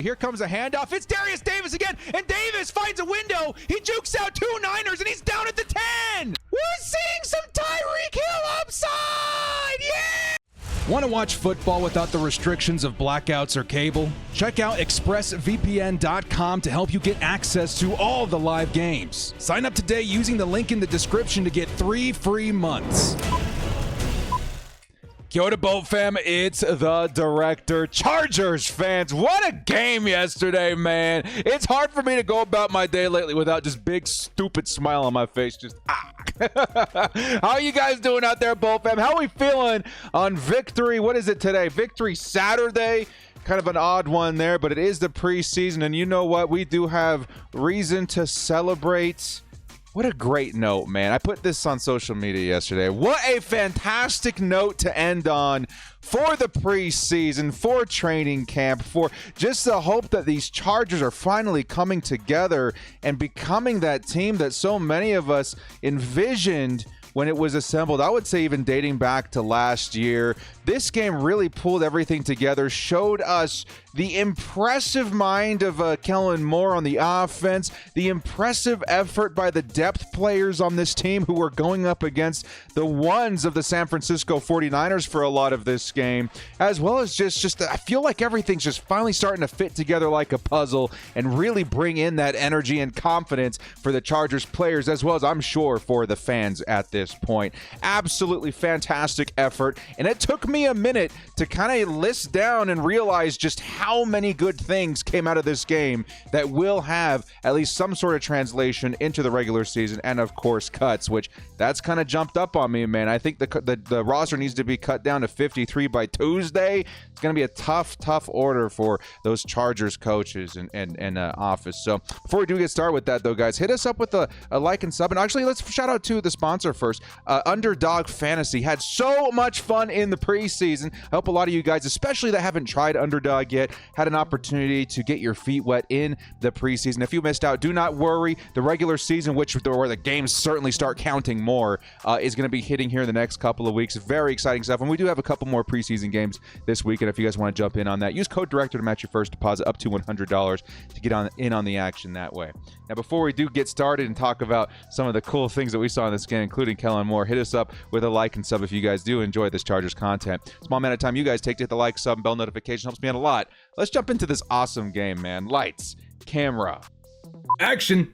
Here comes a handoff. It's Darius Davis again, and Davis finds a window. He jukes out 2 Niners, and he's down at the 10. We're seeing some Tyreek Hill upside. Yeah! Want to watch football without the restrictions of blackouts or cable? Check out expressvpn.com to help you get access to all the live games. Sign up today using the link in the description to get 3 free months. Kia ora, Boat fam, it's the director. Chargers fans, what a game yesterday, man. It's hard for me to go about my day lately without just big, stupid smile on my face. Just, How are you guys doing out there, Boat fam? How are we feeling on victory? What is it today? Victory Saturday? Kind of an odd one there, but it is the preseason, and you know what? We do have reason to celebrate. What a great note, man. I put this on social media yesterday. What a fantastic note to end on for the preseason, for training camp, for just the hope that these Chargers are finally coming together and becoming that team that so many of us envisioned when it was assembled. I would say even dating back to last year. This game really pulled everything together, showed us the impressive mind of Kellen Moore on the offense, the impressive effort by the depth players on this team who were going up against the ones of the San Francisco 49ers for a lot of this game, as well as just I feel like everything's just finally starting to fit together like a puzzle and really bring in that energy and confidence for the Chargers players, as well as I'm sure for the fans at this point. Absolutely fantastic effort, and it took me a minute to kind of list down and realize just how many good things came out of this game that will have at least some sort of translation into the regular season, and of course cuts, which that's kind of jumped up on me, man. I think the roster needs to be cut down to 53 by Tuesday. It's going to be a tough order for those Chargers coaches and office. So before we do get started with that, though, guys, hit us up with a like and sub. And actually, let's shout out to the sponsor first. Underdog Fantasy had so much fun in the preseason. I hope a lot of you guys, especially that haven't tried Underdog yet, had an opportunity to get your feet wet in the preseason. If you missed out, do not worry. The regular season, where the games certainly start counting more, is going to be hitting here in the next couple of weeks. Very exciting stuff. And we do have a couple more preseason games this week. And if you guys want to jump in on that, use code DIRECTOR to match your first deposit up to $100 to get in on the action that way. Now, before we do get started and talk about some of the cool things that we saw in this game, including Kellen Moore, hit us up with a like and sub if you guys do enjoy this Chargers content. Small amount of time you guys take to hit the like, sub, and bell notification helps me out a lot. Let's jump into this awesome game, man. Lights, camera, action.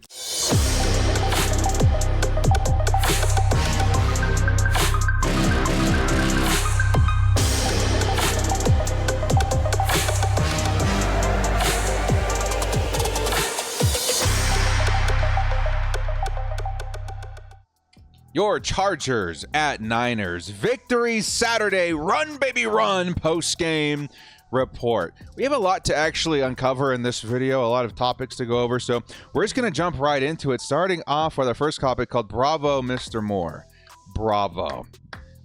Your Chargers at Niners. Victory Saturday. Run, baby, run. Post-game report. We have a lot to actually uncover in this video, a lot of topics to go over, so we're just going to jump right into it, starting off with our first topic called Bravo, Mr. Moore. Bravo.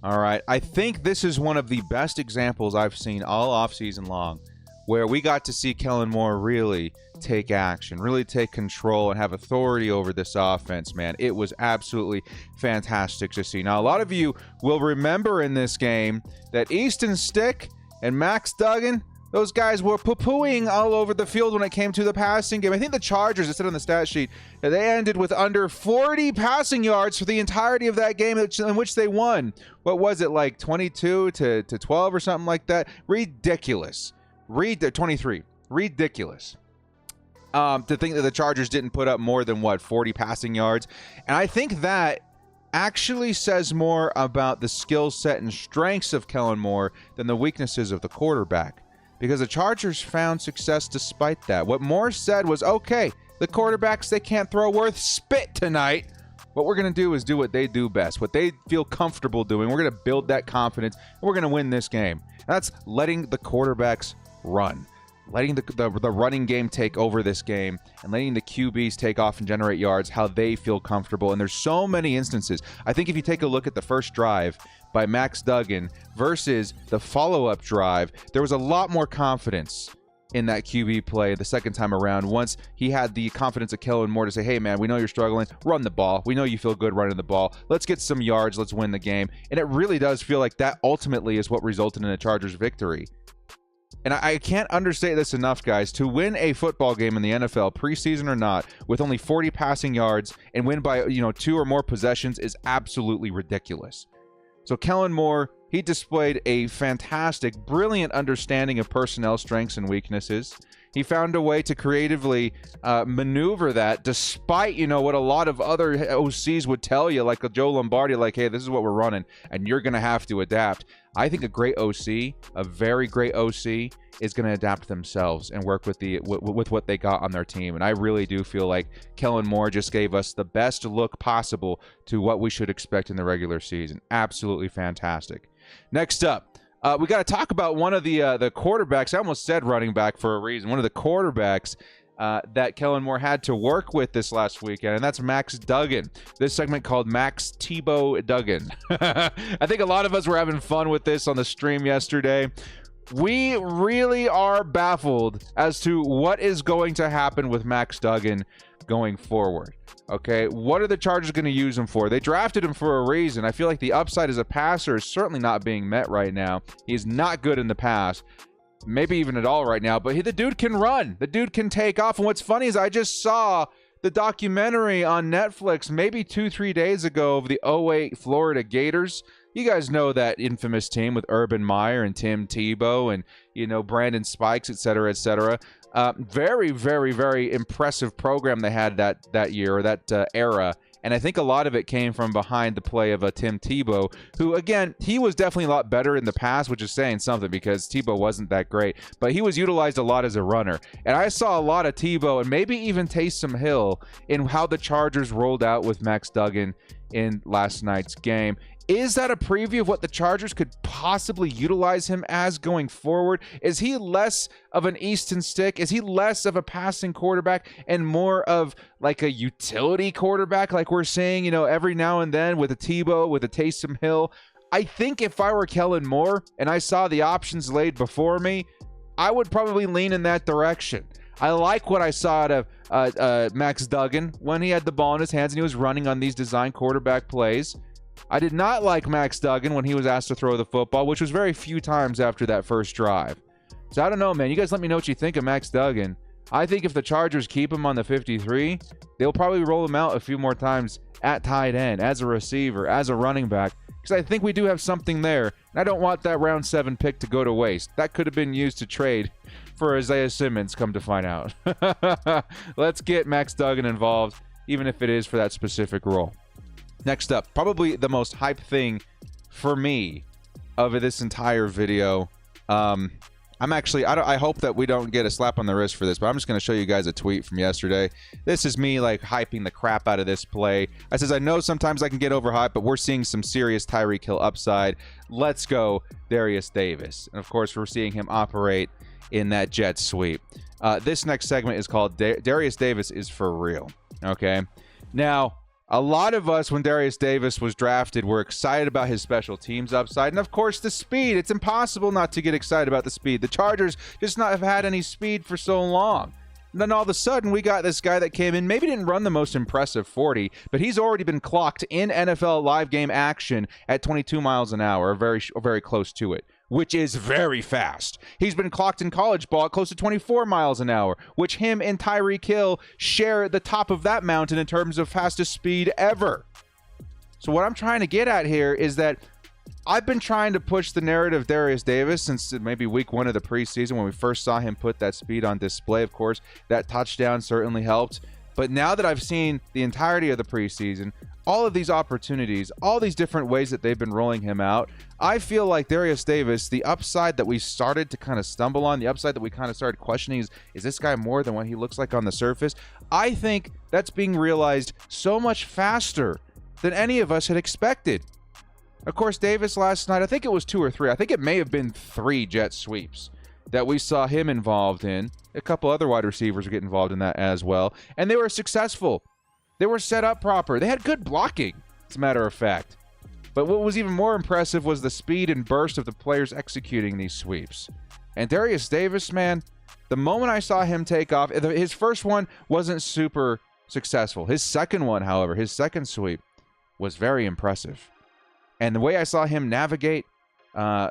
All right. I think this is one of the best examples I've seen all offseason long, where we got to see Kellen Moore really take action, really take control and have authority over this offense, man. It was absolutely fantastic to see. Now, a lot of you will remember in this game that Easton Stick and Max Duggan, those guys were poo-pooing all over the field when it came to the passing game. I think the Chargers, it said on the stat sheet, they ended with under 40 passing yards for the entirety of that game in which they won. What was it, like 22 to 12 or something like that? Ridiculous. 23. Ridiculous. To think that the Chargers didn't put up more than, 40 passing yards. And I think that actually says more about the skill set and strengths of Kellen Moore than the weaknesses of the quarterback. Because the Chargers found success despite that. What Moore said was, okay, the quarterbacks, they can't throw worth spit tonight. What we're going to do is do what they do best, what they feel comfortable doing. We're going to build that confidence, and we're going to win this game. And that's letting the quarterbacks run. Letting the running game take over this game and letting the QBs take off and generate yards how they feel comfortable. And there's so many instances. I think if you take a look at the first drive by Max Duggan versus the follow-up drive, there was a lot more confidence in that QB play the second time around once he had the confidence of Kellen Moore to say, hey, man, we know you're struggling. Run the ball. We know you feel good running the ball. Let's get some yards. Let's win the game. And it really does feel like that ultimately is what resulted in a Chargers victory. and I can't understate this enough, guys, to win a football game in the NFL, preseason or not, with only 40 passing yards and win by, 2 or more possessions is absolutely ridiculous. So Kellen Moore, he displayed a fantastic, brilliant understanding of personnel strengths and weaknesses. He found a way to creatively maneuver that despite, what a lot of other OCs would tell you, like a Joe Lombardi, like, hey, this is what we're running, and you're going to have to adapt. I think a great OC, a very great OC, is going to adapt themselves and work with with what they got on their team. And I really do feel like Kellen Moore just gave us the best look possible to what we should expect in the regular season. Absolutely fantastic. Next up, we got to talk about one of the quarterbacks. I almost said running back for a reason. One of the quarterbacks that Kellen Moore had to work with this last weekend, and that's Max Duggan. This segment called Max Tebow Duggan. I think a lot of us were having fun with this on the stream yesterday. We really are baffled as to what is going to happen with Max Duggan going forward. Okay, what are the Chargers going to use him for? They drafted him for a reason. I feel like the upside as a passer is certainly not being met right now. He's not good in the pass, maybe even at all right now, but the dude can run. The dude can take off. And what's funny is I just saw the documentary on Netflix maybe 2-3 days ago of the 2008 Florida Gators. You guys know that infamous team with Urban Meyer and Tim Tebow and, Brandon Spikes, et cetera, et cetera. Very, very, very impressive program they had that year, or that era. And I think a lot of it came from behind the play of Tim Tebow, who, again, he was definitely a lot better in the past, which is saying something because Tebow wasn't that great. But he was utilized a lot as a runner. And I saw a lot of Tebow and maybe even Taysom Hill in how the Chargers rolled out with Max Duggan in last night's game. Is that a preview of what the Chargers could possibly utilize him as going forward? Is he less of an Easton Stick? Is he less of a passing quarterback and more of like a utility quarterback like we're seeing, every now and then with a Tebow, with a Taysom Hill? I think if I were Kellen Moore and I saw the options laid before me, I would probably lean in that direction. I like what I saw out of Max Duggan when he had the ball in his hands and he was running on these design quarterback plays. I did not like Max Duggan when he was asked to throw the football, which was very few times after that first drive. So I don't know, man. You guys let me know what you think of Max Duggan. I think if the Chargers keep him on the 53, they'll probably roll him out a few more times at tight end, as a receiver, as a running back, because I think we do have something there. And I don't want that round 7 pick to go to waste. That could have been used to trade for Isaiah Simmons, come to find out. Let's get Max Duggan involved, even if it is for that specific role. Next up, probably the most hype thing for me of this entire video. I hope that we don't get a slap on the wrist for this, but I'm just going to show you guys a tweet from yesterday. This is me hyping the crap out of this play. I says, I know sometimes I can get overhyped, but we're seeing some serious Tyreek Hill upside. Let's go, Darius Davis. And of course, we're seeing him operate in that jet sweep. This next segment is called Darius Davis is for real. Okay. Now, a lot of us, when Darius Davis was drafted, were excited about his special teams upside. And, of course, the speed. It's impossible not to get excited about the speed. The Chargers just not have had any speed for so long. And then all of a sudden, we got this guy that came in, maybe didn't run the most impressive 40, but he's already been clocked in NFL live game action at 22 miles an hour, or very close to it, which is very fast. He's been clocked in college ball at close to 24 miles an hour, which him and Tyreek Hill share the top of that mountain in terms of fastest speed ever. So what I'm trying to get at here is that I've been trying to push the narrative of Darius Davis since maybe week 1 of the preseason when we first saw him put that speed on display. Of course, that touchdown certainly helped. But now that I've seen the entirety of the preseason, all of these opportunities, all these different ways that they've been rolling him out, I feel like Darius Davis, the upside that we started to kind of stumble on, the upside that we kind of started questioning is this guy more than what he looks like on the surface? I think that's being realized so much faster than any of us had expected. Of course, Davis last night, I think it was 2 or 3. I think it may have been 3 jet sweeps that we saw him involved in. A couple other wide receivers get involved in that as well. And they were successful. They were set up proper. They had good blocking, as a matter of fact. But what was even more impressive was the speed and burst of the players executing these sweeps. And Darius Davis, man, the moment I saw him take off, his first one wasn't super successful. His second one, however, his second sweep was very impressive. And the way I saw him navigate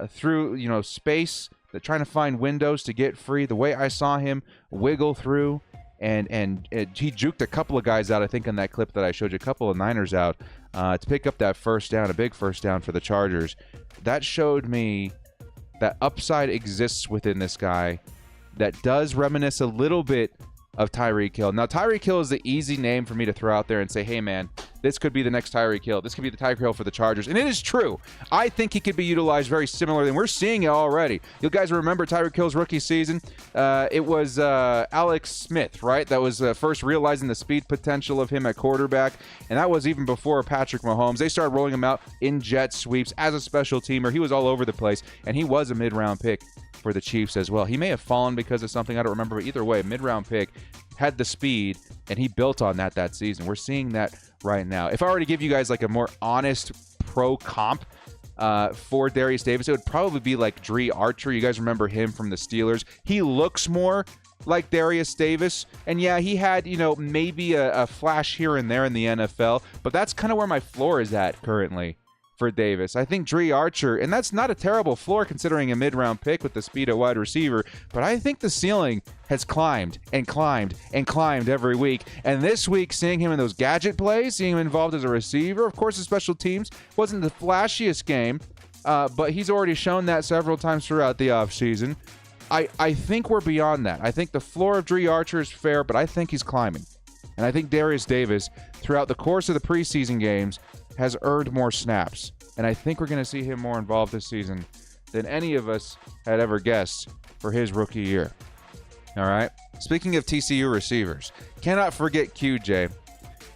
through, space, that trying to find windows to get free. The way I saw him wiggle through, and he juked a couple of guys out, I think, in that clip that I showed you, a couple of Niners out to pick up that first down, a big first down for the Chargers. That showed me that upside exists within this guy that does reminisce a little bit of Tyreek Hill. Now, Tyreek Hill is the easy name for me to throw out there and say, hey, man, this could be the next Tyreek Hill. This could be the Tyreek Hill for the Chargers. And it is true. I think he could be utilized very similarly, and we're seeing it already. You guys remember Tyreek Hill's rookie season? It was Alex Smith, right? That was first realizing the speed potential of him at quarterback, and that was even before Patrick Mahomes. They started rolling him out in jet sweeps as a special teamer. He was all over the place, and he was a mid-round pick for the Chiefs as well. He may have fallen because of something I don't remember, but either way, mid-round pick, had the speed, and he built on that season. We're seeing that right now. If I were to give you guys like a more honest pro comp for Darius Davis, it would probably be like Dre Archer. You guys remember him from the Steelers. He looks more like Darius Davis, and yeah, he had, you know, maybe a flash here and there in the NFL, but that's kind of where my floor is at currently for Davis. I think Dre Archer, and that's not a terrible floor considering a mid-round pick with the speed at wide receiver, but I think the ceiling has climbed and climbed and climbed every week. And this week, seeing him in those gadget plays, seeing him involved as a receiver, of course, the special teams wasn't the flashiest game, but he's already shown that several times throughout the offseason. I think we're beyond that. I think the floor of Dre Archer is fair, but I think he's climbing. And I think Darius Davis, throughout the course of the preseason games, has earned more snaps. And I think we're going to see him more involved this season than any of us had ever guessed for his rookie year. All right. Speaking of TCU receivers, cannot forget QJ.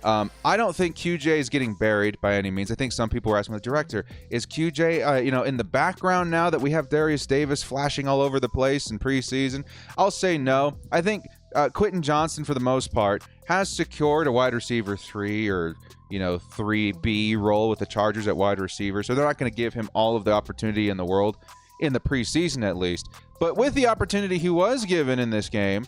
I don't think QJ is getting buried by any means. I think some people were asking the director, is QJ, in the background now that we have Darius Davis flashing all over the place in preseason? I'll say no. I think Quentin Johnson, for the most part, has secured a wide receiver 3 or 3B role with the Chargers at wide receiver, so they're not going to give him all of the opportunity in the world in the preseason at least. But with the opportunity he was given in this game,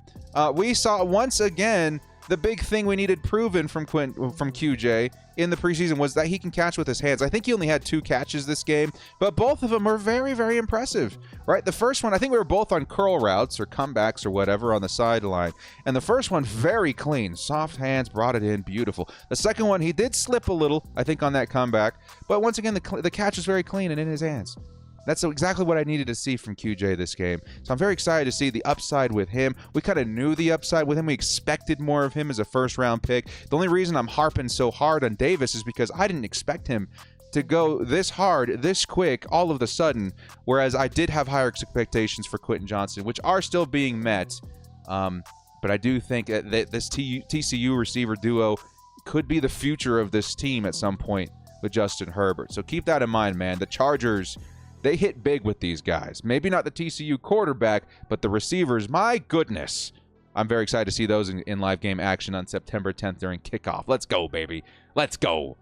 we saw once again the big thing we needed proven from QJ in the preseason was that he can catch with his hands. I think he only had 2 catches this game, but both of them were very, very impressive, right? The first one, I think we were both on curl routes or comebacks or whatever on the sideline, and the first one, very clean, soft hands, brought it in, beautiful. The second one, he did slip a little, I think, on that comeback, but once again, the catch was very clean and in his hands. That's exactly what I needed to see from QJ this game. So I'm very excited to see the upside with him. We kind of knew the upside with him. We expected more of him as a first-round pick. The only reason I'm harping so hard on Davis is because I didn't expect him to go this hard, this quick, all of a sudden, whereas I did have higher expectations for Quentin Johnson, which are still being met. But I do think that this TCU receiver duo could be the future of this team at some point with Justin Herbert. So keep that in mind, man. The Chargers, they hit big with these guys. Maybe not the TCU quarterback, but the receivers, my goodness. I'm very excited to see those in live game action on September 10th during kickoff. Let's go, baby. Let's go.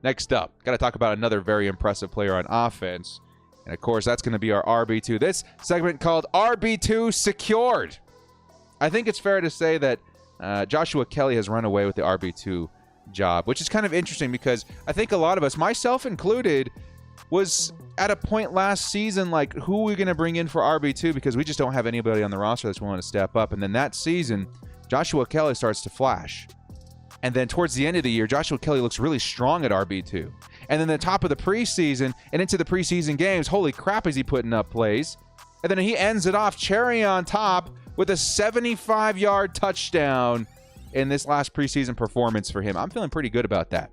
Next up, got to talk about another very impressive player on offense. And, of course, that's going to be our RB2. This segment called RB2 Secured. I think it's fair to say that Joshua Kelly has run away with the RB2 job, which is kind of interesting because I think a lot of us, myself included, was at a point last season like, who are we going to bring in for RB2 because we just don't have anybody on the roster that's willing to step up. And then that season, Joshua Kelly starts to flash. And then towards the end of the year, Joshua Kelly looks really strong at RB2. And then the top of the preseason and into the preseason games, holy crap, is he putting up plays. And then he ends it off cherry on top with a 75-yard touchdown in this last preseason performance for him. I'm feeling pretty good about that.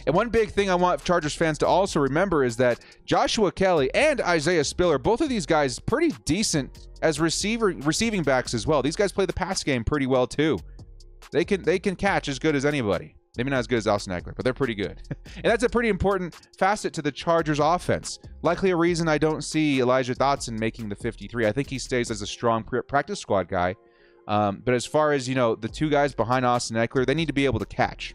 And one big thing I want Chargers fans to also remember is that Joshua Kelly and Isaiah Spiller, both of these guys pretty decent as receiving backs as well. These guys play the pass game pretty well too. They can catch as good as anybody. Maybe not as good as Austin Eckler, but they're pretty good. And that's a pretty important facet to the Chargers offense. Likely a reason I don't see Elijah Dotson making the 53. I think he stays as a strong practice squad guy. But as far as, the 2 guys behind Austin Eckler, they need to be able to catch.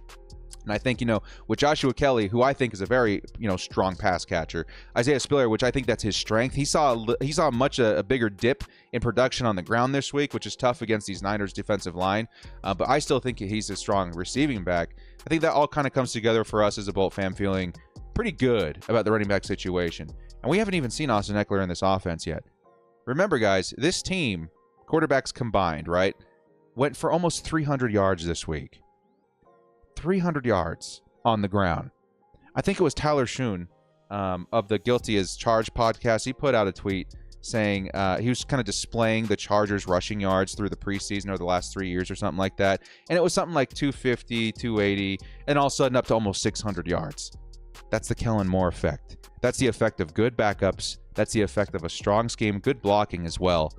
And I think, with Joshua Kelly, who I think is a very, strong pass catcher, Isaiah Spiller, which I think that's his strength, he saw a bigger dip in production on the ground this week, which is tough against these Niners defensive line. But I still think he's a strong receiving back. I think that all kind of comes together for us as a Bolt fan feeling pretty good about the running back situation. And we haven't even seen Austin Eckler in this offense yet. Remember, guys, this team, quarterbacks combined, right, went for almost 300 yards this week. 300 yards on the ground. I think it was Tyler Schoen of the Guilty as Charged podcast. He put out a tweet saying he was kind of displaying the Chargers rushing yards through the preseason over the last 3 years or something like that. And it was something like 250, 280, and all of a sudden up to almost 600 yards. That's the Kellen Moore effect. That's the effect of good backups. That's the effect of a strong scheme, good blocking as well.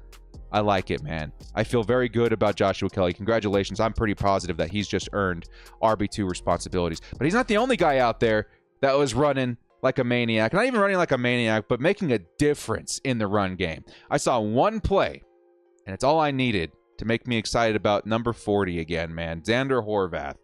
I like it, man. I feel very good about Joshua Kelly. Congratulations. I'm pretty positive that he's just earned RB2 responsibilities. But he's not the only guy out there that was running like a maniac. Not even running like a maniac, but making a difference in the run game. I saw one play, and it's all I needed to make me excited about number 40 again, man. Xander Horvath.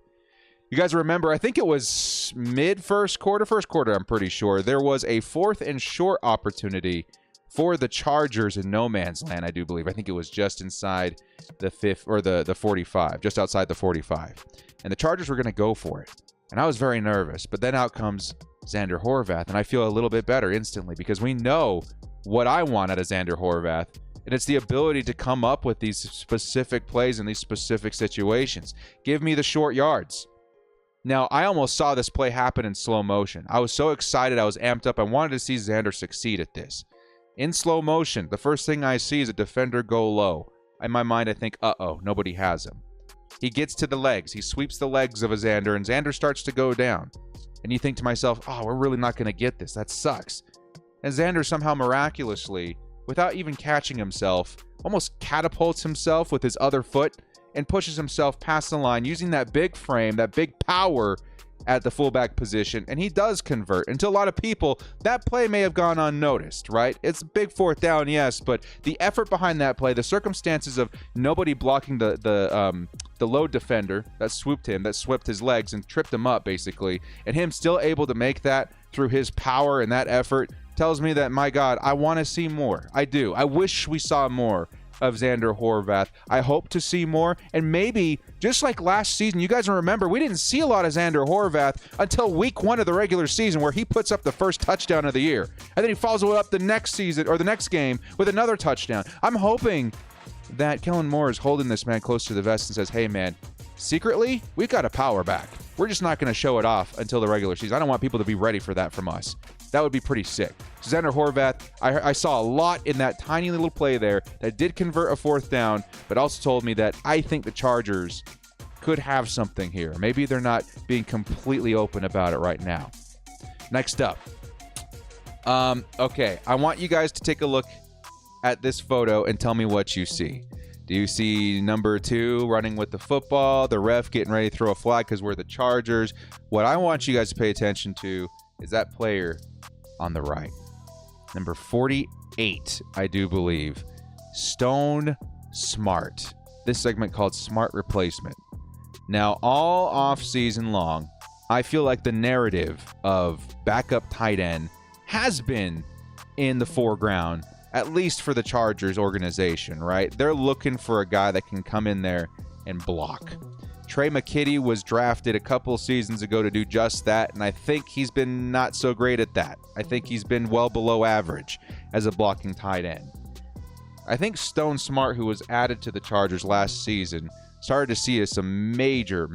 You guys remember, I think it was first quarter, I'm pretty sure. There was a 4th and short opportunity for the Chargers in no man's land, I do believe. I think it was just inside the 45, just outside the 45. And the Chargers were going to go for it. And I was very nervous. But then out comes Xander Horvath, and I feel a little bit better instantly because we know what I want out of Xander Horvath, and it's the ability to come up with these specific plays in these specific situations. Give me the short yards. Now, I almost saw this play happen in slow motion. I was so excited. I was amped up. I wanted to see Xander succeed at this. In slow motion, the first thing I see is a defender go low. In my mind, I think, uh-oh, nobody has him. He gets to the legs. He sweeps the legs of a Xander, and Xander starts to go down. And you think to myself, oh, we're really not going to get this. That sucks. And Xander somehow miraculously, without even catching himself, almost catapults himself with his other foot and pushes himself past the line using that big frame, that big power at the fullback position, and he does convert. And to a lot of people, that play may have gone unnoticed, right? It's a big 4th down, yes, but the effort behind that play, the circumstances of nobody blocking the low defender that swooped him, that swept his legs and tripped him up, basically, and him still able to make that through his power and that effort tells me that, my God, I want to see more. I do. I wish we saw more of Xander Horvath. I hope to see more, and maybe just like last season, you guys remember we didn't see a lot of Xander Horvath until week 1 of the regular season, where he puts up the first touchdown of the year, and then he follows it up the next season or the next game with another touchdown. I'm hoping that Kellen Moore is holding this man close to the vest and says, hey man, secretly we've got a power back. We're just not going to show it off until the regular season. I don't want people to be ready for that from us. That would be pretty sick. So Xander Horvath, I saw a lot in that tiny little play there that did convert a 4th down, but also told me that I think the Chargers could have something here. Maybe they're not being completely open about it right now. Next up. Okay, I want you guys to take a look at this photo and tell me what you see. Do you see number 2 running with the football, the ref getting ready to throw a flag because we're the Chargers? What I want you guys to pay attention to is that player on the right. Number 48, I do believe. Stone Smart. This segment called Smart Replacement. Now, all off-season long, I feel like the narrative of backup tight end has been in the foreground, at least for the Chargers organization, right? They're looking for a guy that can come in there and block. Trey McKitty was drafted a couple seasons ago to do just that, and I think he's been not so great at that. I think he's been well below average as a blocking tight end. I think Stone Smart, who was added to the Chargers last season, started to see some major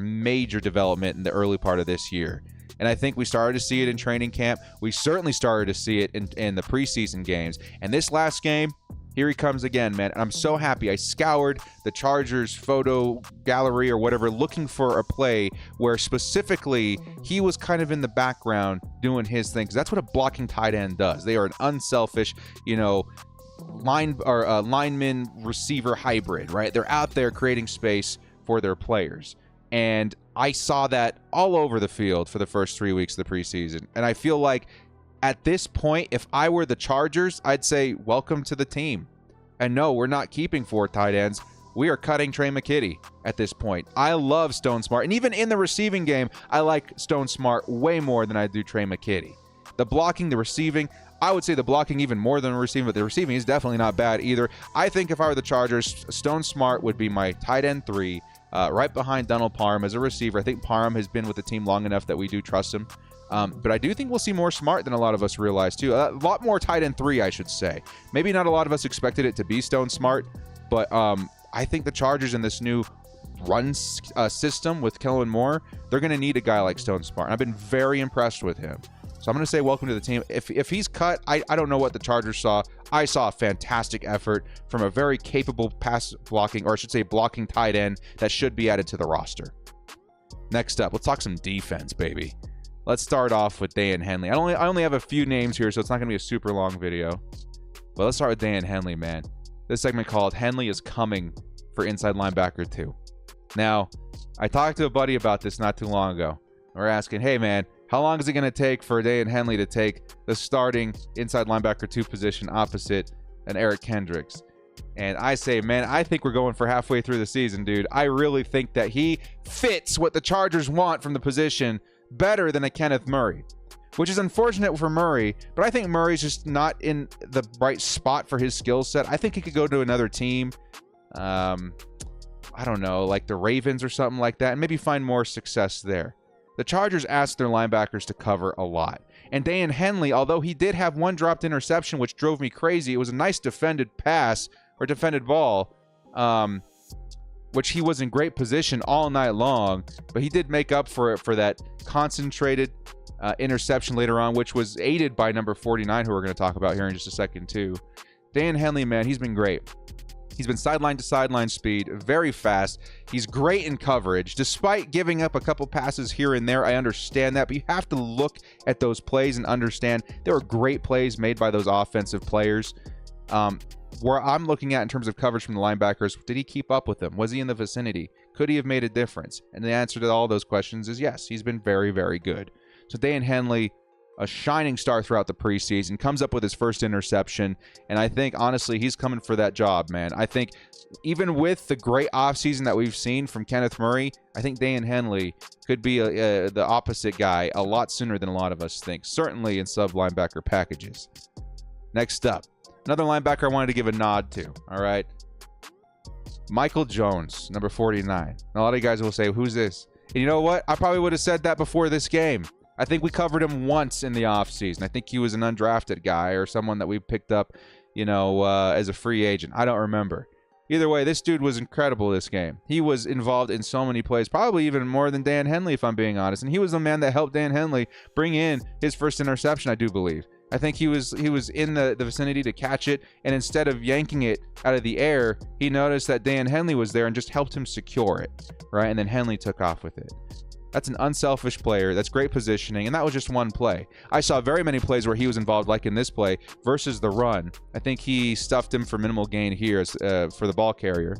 development in the early part of this year. And I think we started to see it in training camp. We certainly started to see it in the preseason games. And this last game, here he comes again, man. I'm so happy. I scoured the Chargers photo gallery or whatever, looking for a play where specifically he was kind of in the background doing his thing. Because that's what a blocking tight end does. They are an unselfish, lineman receiver hybrid, right? They're out there creating space for their players. And I saw that all over the field for the first 3 weeks of the preseason. And I feel like at this point, if I were the Chargers, I'd say, welcome to the team. And no, we're not keeping 4 tight ends. We are cutting Trey McKitty at this point. I love Stone Smart. And even in the receiving game, I like Stone Smart way more than I do Trey McKitty. The blocking, the receiving, I would say the blocking even more than the receiving, but the receiving is definitely not bad either. I think if I were the Chargers, Stone Smart would be my tight end 3. Right behind Donald Parham as a receiver. I think Parham has been with the team long enough that we do trust him. But I do think we'll see more Smart than a lot of us realize, too. A lot more tight end 3, I should say. Maybe not a lot of us expected it to be Stone Smart, but I think the Chargers in this new run system with Kellen Moore, they're going to need a guy like Stone Smart. And I've been very impressed with him. So I'm going to say welcome to the team. If he's cut, I don't know what the Chargers saw. I saw a fantastic effort from a very capable pass blocking, or I should say blocking tight end that should be added to the roster. Next up, let's talk some defense, baby. Let's start off with Dan Henley. I only have a few names here, so it's not going to be a super long video. But let's start with Dan Henley, man. This segment called Henley is Coming for Inside Linebacker 2. Now, I talked to a buddy about this not too long ago. We're asking, hey, man, how long is it going to take for Dan Henley to take the starting inside linebacker 2 position opposite an Eric Kendricks? And I say, man, I think we're going for halfway through the season, dude. I really think that he fits what the Chargers want from the position better than a Kenneth Murray, which is unfortunate for Murray, but I think Murray's just not in the right spot for his skill set. I think he could go to another team, I don't know, like the Ravens or something like that, and maybe find more success there. The Chargers asked their linebackers to cover a lot. And Dan Henley, although he did have one dropped interception, which drove me crazy, it was a nice defended pass or defended ball, which he was in great position all night long, but he did make up for it for that concentrated interception later on, which was aided by number 49, who we're going to talk about here in just a second too. Dan Henley, man, he's been great. He's been sideline to sideline speed, very fast. He's great in coverage. Despite giving up a couple passes here and there, I understand that, but you have to look at those plays and understand there were great plays made by those offensive players. Where I'm looking at in terms of coverage from the linebackers, did he keep up with them? Was he in the vicinity? Could he have made a difference? And the answer to all those questions is yes. He's been very, very good. So Dan Henley, a shining star throughout the preseason, comes up with his first interception, and I think, honestly, he's coming for that job, man. I think even with the great offseason that we've seen from Kenneth Murray, I think Dan Henley could be the opposite guy a lot sooner than a lot of us think, certainly in sub-linebacker packages. Next up, another linebacker I wanted to give a nod to, all right? Michael Jones, number 49. And a lot of you guys will say, who's this? And you know what? I probably would have said that before this game. I think we covered him once in the offseason. I think he was an undrafted guy or someone that we picked up, you know, as a free agent. I don't remember. Either way, this dude was incredible this game. He was involved in so many plays, probably even more than Dan Henley, if I'm being honest. And he was the man that helped Dan Henley bring in his first interception, I do believe. I think he was in the vicinity to catch it, and instead of yanking it out of the air, he noticed that Dan Henley was there and just helped him secure it, right? And then Henley took off with it. That's an unselfish player. That's great positioning, and that was just one play. I saw very many plays where he was involved, like in this play, versus the run. I think he stuffed him for minimal gain here for the ball carrier.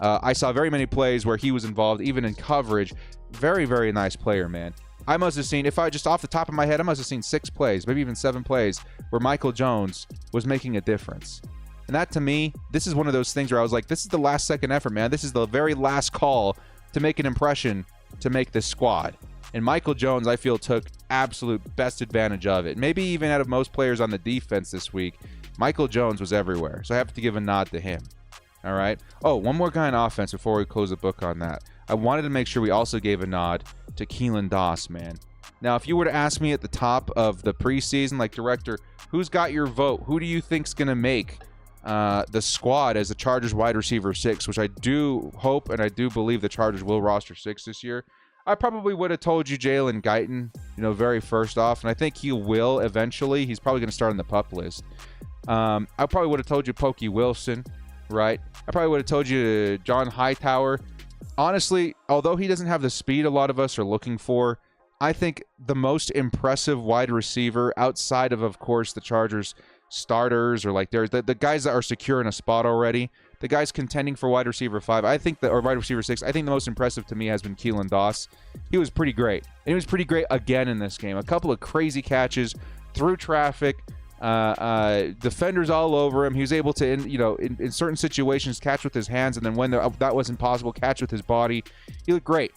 I saw very many plays where he was involved, even in coverage. Very, very nice player, man. I must have seen, if I just off the top of my head, I must have seen 6 plays, maybe even 7 plays, where Michael Jones was making a difference. And that, to me, this is one of those things where I was like, this is the last second effort, man. This is the very last call to make an impression to make this squad. And Michael Jones, I feel, took absolute best advantage of it. Maybe even out of most players on the defense this week, Michael Jones was everywhere. So I have to give a nod to him. All right. Oh, one more guy on offense before we close the book on that. I wanted to make sure we also gave a nod to Keelan Dass, man. Now, if you were to ask me at the top of the preseason, like, director, who's got your vote? Who do you think's going to make the squad as the Chargers wide receiver 6, which I do hope and I do believe the Chargers will roster 6 this year? I probably would have told you Jalen Guyton, you know, very first off, and I think he will eventually. He's probably going to start on the PUP list. I probably would have told you Pokey Wilson, right? I probably would have told you John Hightower. Honestly, although he doesn't have the speed a lot of us are looking for, I think the most impressive wide receiver outside of course, the Chargers starters, or like there's the guys that are secure in a spot already, the guys contending for wide receiver 5, I think or wide receiver 6, I think the most impressive to me has been Keelan Dass. He was pretty great. And he was pretty great again in this game. A couple of crazy catches through traffic, defenders all over him. He was able to, in certain situations, catch with his hands, and then when that wasn't possible, catch with his body. He looked great.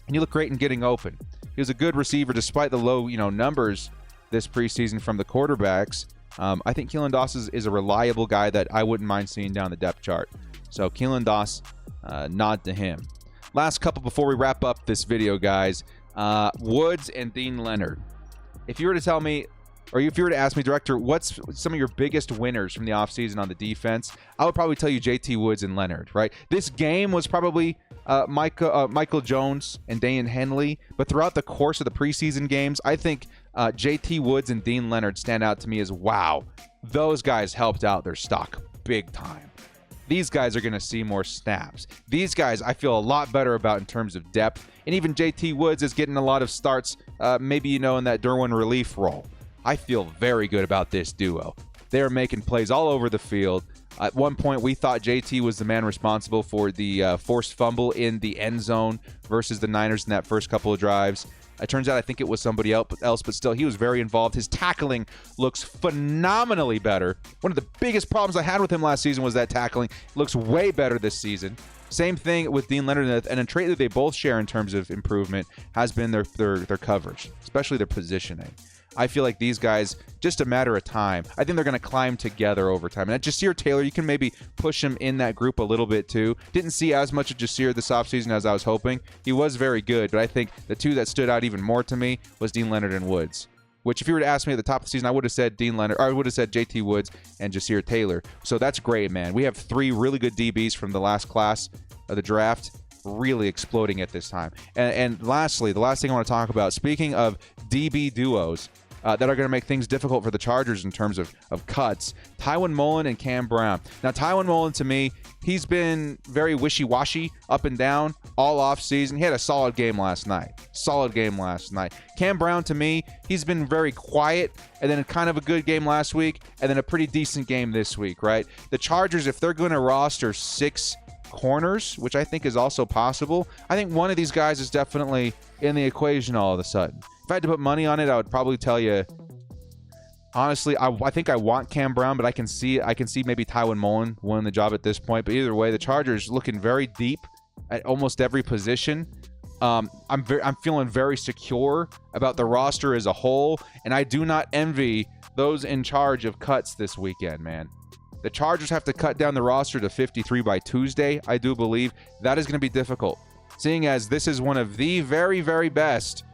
And he looked great in getting open. He was a good receiver despite the low, numbers this preseason from the quarterbacks. I think Keelan Dass is a reliable guy that I wouldn't mind seeing down the depth chart. So Keelan Dass, nod to him. Last couple before we wrap up this video, guys. Woods and Dean Leonard. if you were to tell me, or if you were to ask me, Director, what's some of your biggest winners from the offseason on the defense, I would probably tell you JT Woods and Leonard, right? This game was probably Michael Jones and Dane Henley, but throughout the course of the preseason games, I think JT Woods and Dean Leonard stand out to me as, wow, those guys helped out their stock big time. These guys are going to see more snaps. These guys I feel a lot better about in terms of depth, and even JT Woods is getting a lot of starts, maybe, in that Derwin relief role. I feel very good about this duo. They're making plays all over the field. At one point, we thought JT was the man responsible for the forced fumble in the end zone versus the Niners in that first couple of drives. It turns out I think it was somebody else, but still, he was very involved. His tackling looks phenomenally better. One of the biggest problems I had with him last season was that tackling. It looks way better this season. Same thing with Dean Leonard, and a trait that they both share in terms of improvement has been their coverage, especially their positioning. I feel like these guys, just a matter of time. I think they're going to climb together over time. And at Jasir Taylor, you can maybe push him in that group a little bit too. Didn't see as much of Jasir this offseason as I was hoping. He was very good, but I think the two that stood out even more to me was Dean Leonard and Woods. Which, if you were to ask me at the top of the season, I would have said Dean Leonard, or I would have said JT Woods and Jasir Taylor. So that's great, man. We have 3 really good DBs from the last class of the draft, really exploding at this time. And lastly, the last thing I want to talk about, speaking of DB duos that are going to make things difficult for the Chargers in terms of cuts, Tywin Mullen and Cam Brown. Now, Tywin Mullen, to me, he's been very wishy-washy, up and down, all offseason. He had a solid game last night. Cam Brown, to me, he's been very quiet, and then kind of a good game last week, and then a pretty decent game this week, right? The Chargers, if they're going to roster 6 corners, which I think is also possible, I think one of these guys is definitely in the equation all of a sudden. If I had to put money on it, I would probably tell you, honestly, I think I want Cam Brown, but I can see maybe Tywin Mullen winning the job at this point. But either way, the Chargers looking very deep at almost every position. I'm feeling very secure about the roster as a whole, and I do not envy those in charge of cuts this weekend, man. The Chargers have to cut down the roster to 53 by Tuesday, I do believe. That is going to be difficult, seeing as this is one of the very, very best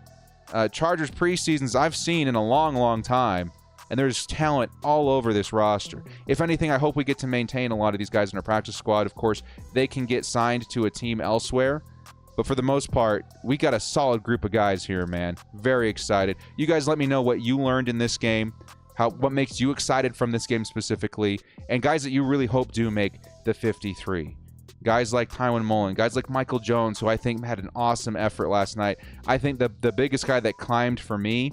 Chargers preseasons I've seen in a long, long time, and there's talent all over this roster. If anything, I hope we get to maintain a lot of these guys in our practice squad. Of course, they can get signed to a team elsewhere, but for the most part, we got a solid group of guys here, man. Very excited. You guys let me know what you learned in this game, what makes you excited from this game specifically, and guys that you really hope do make the 53. Guys like Tywin Mullen, guys like Michael Jones, who I think had an awesome effort last night. I think the biggest guy that climbed for me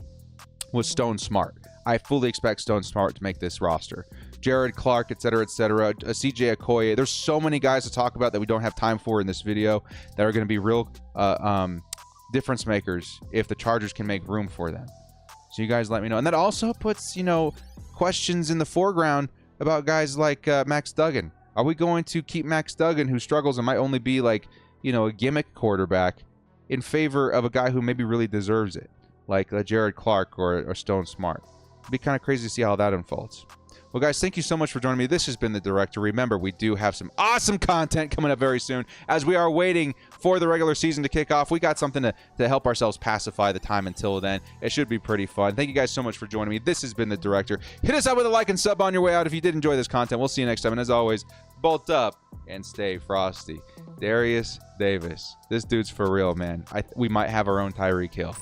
was Stone Smart. I fully expect Stone Smart to make this roster. Jared Clark, et cetera, CJ Okoye. There's so many guys to talk about that we don't have time for in this video that are going to be real difference makers if the Chargers can make room for them. So you guys let me know. And that also puts, questions in the foreground about guys like Max Duggan. Are we going to keep Max Duggan, who struggles and might only be a gimmick quarterback, in favor of a guy who maybe really deserves it, like Jared Clark or Stone Smart? It'd be kind of crazy to see how that unfolds. Well, guys, thank you so much for joining me. This has been The Director. Remember, we do have some awesome content coming up very soon. As we are waiting for the regular season to kick off, we got something to help ourselves pacify the time until then. It should be pretty fun. Thank you guys so much for joining me. This has been The Director. Hit us up with a like and sub on your way out if you did enjoy this content. We'll see you next time. And as always, bolt up and stay frosty. Darius Davis. This dude's for real, man. We might have our own Tyreek Hill.